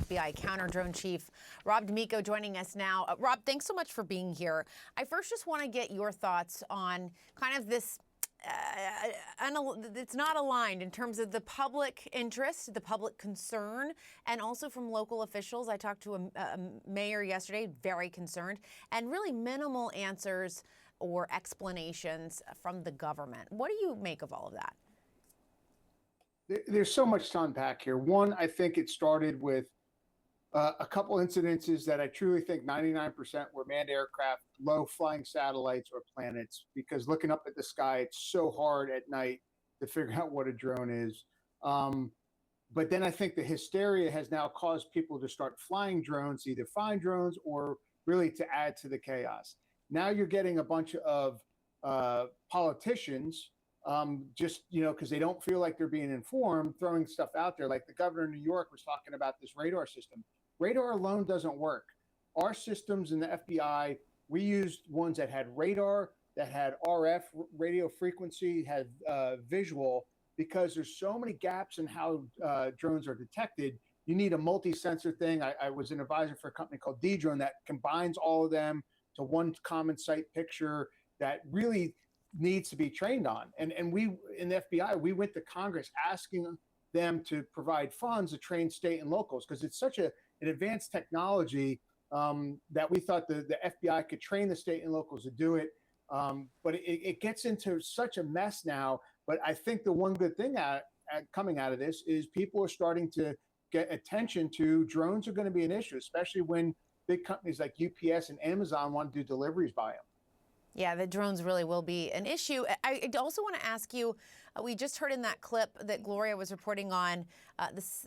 FBI counter-drone chief, Rob D'Amico, joining us now. Rob, thanks so much for being here. I first just want to get your thoughts on kind of this it's not aligned in terms of the public interest, the public concern, and also from local officials. I talked to a mayor yesterday, very concerned, and really minimal answers or explanations from the government. What do you make of all of that? There's so much to unpack here. One, I think it started with a couple incidences that I truly think 99% were manned aircraft, low flying satellites or planets, because looking up at the sky, it's so hard at night to figure out what a drone is. But then I think the hysteria has now caused people to start flying drones, either find drones or really to add to the chaos. Now you're getting a bunch of politicians just, because they don't feel like they're being informed, throwing stuff out there. Like the governor of New York was talking about this radar system. Radar alone doesn't work. Our systems in the FBI, we used ones that had radar, that had RF, radio frequency, had visual, because there's so many gaps in how drones are detected. You need a multi-sensor thing. I was an advisor for a company called Dedrone that combines all of them to one common site picture that really needs to be trained on. And we, in the FBI, we went to Congress asking them to provide funds to train state and locals, because it's such an advanced technology that we thought the FBI could train the state and locals to do it. But it gets into such a mess now. But I think the one good thing coming out of this is people are starting to get attention to drones are going to be an issue, especially when big companies like UPS and Amazon want to do deliveries by them. Yeah, the drones really will be an issue. I also want to ask you, we just heard in that clip that Gloria was reporting on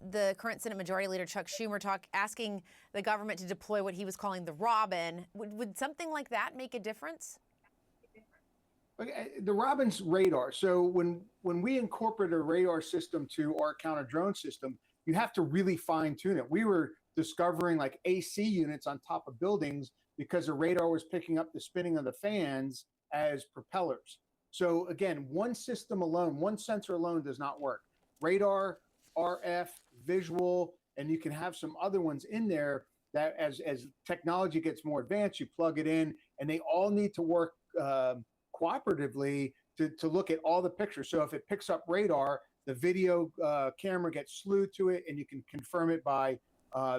the current Senate Majority Leader Chuck Schumer asking the government to deploy what he was calling the Robin. Would something like that make a difference? The Robin's radar. So when we incorporate a radar system to our counter drone system, you have to really fine tune it. We were discovering like AC units on top of buildings because the radar was picking up the spinning of the fans as propellers. So again, one system alone, one sensor alone does not work. Radar, RF, visual, and you can have some other ones in there that as technology gets more advanced, you plug it in, and they all need to work cooperatively to look at all the pictures. So if it picks up radar, the video camera gets slewed to it, and you can confirm it by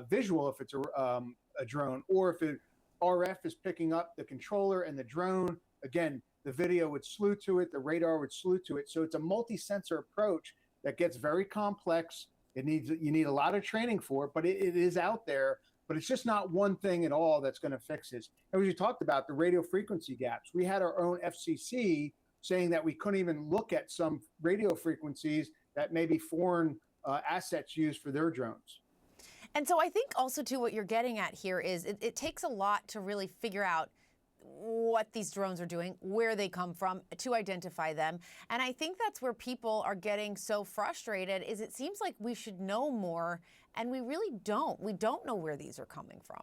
visual if it's a drone, or if it RF is picking up the controller and the drone, again, the video would slew to it, the radar would slew to it. So it's a multi-sensor approach that gets very complex. You need a lot of training for it, but it is out there. But it's just not one thing at all that's going to fix this. And as you talked about, the radio frequency gaps, we had our own FCC saying that we couldn't even look at some radio frequencies that maybe foreign assets use for their drones. And so I think also, too, what you're getting at here is it takes a lot to really figure out what these drones are doing, where they come from, to identify them. And I think that's where people are getting so frustrated, is it seems like we should know more, and we really don't. We don't know where these are coming from.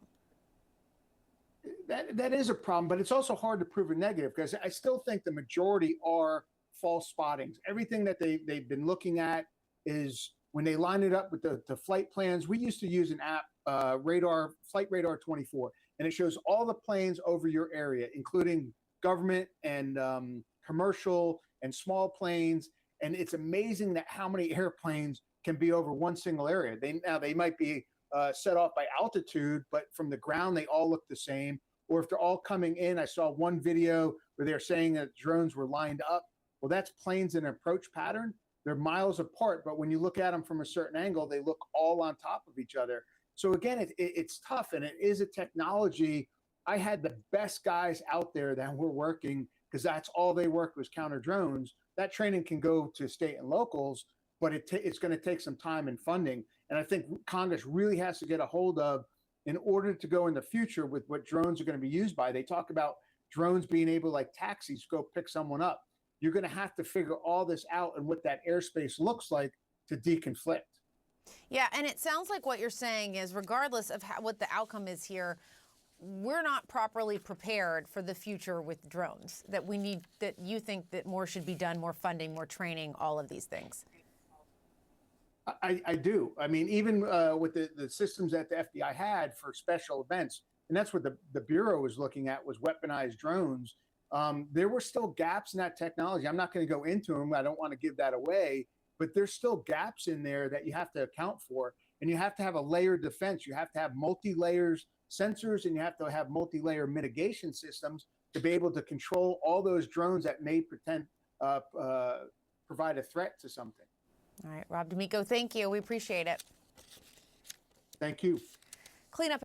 That is a problem, but it's also hard to prove a negative, because I still think the majority are false spottings. Everything that they've been looking at is, when they line it up with the flight plans, we used to use an app, Flight Radar 24, and it shows all the planes over your area, including government and commercial and small planes. And it's amazing that how many airplanes can be over one single area. They might be set off by altitude, but from the ground, they all look the same. Or if they're all coming in, I saw one video where they're saying that drones were lined up. Well, that's planes in an approach pattern. They're miles apart, but when you look at them from a certain angle, they look all on top of each other. So again, it's tough, and it is a technology. I had the best guys out there that were working, because that's all they worked was counter drones. That training can go to state and locals, but it's going to take some time and funding. And I think Congress really has to get a hold of, in order to go in the future with what drones are going to be used by. They talk about drones being able, like taxis, go pick someone up. You're going to have to figure all this out and what that airspace looks like to deconflict. Yeah, and it sounds like what you're saying is, regardless of what the outcome is here, we're not properly prepared for the future with drones, that you think that more should be done, more funding, more training, all of these things. I do. I mean, even with the systems that the FBI had for special events, and that's what the Bureau was looking at was weaponized drones. There were still gaps in that technology. I'm not going to go into them. I don't want to give that away, but there's still gaps in there that you have to account for. And you have to have a layered defense. You have to have multi-layers sensors, and you have to have multi-layer mitigation systems to be able to control all those drones that may provide a threat to something. All right, Rob D'Amico, thank you. We appreciate it. Thank you. Cleanup.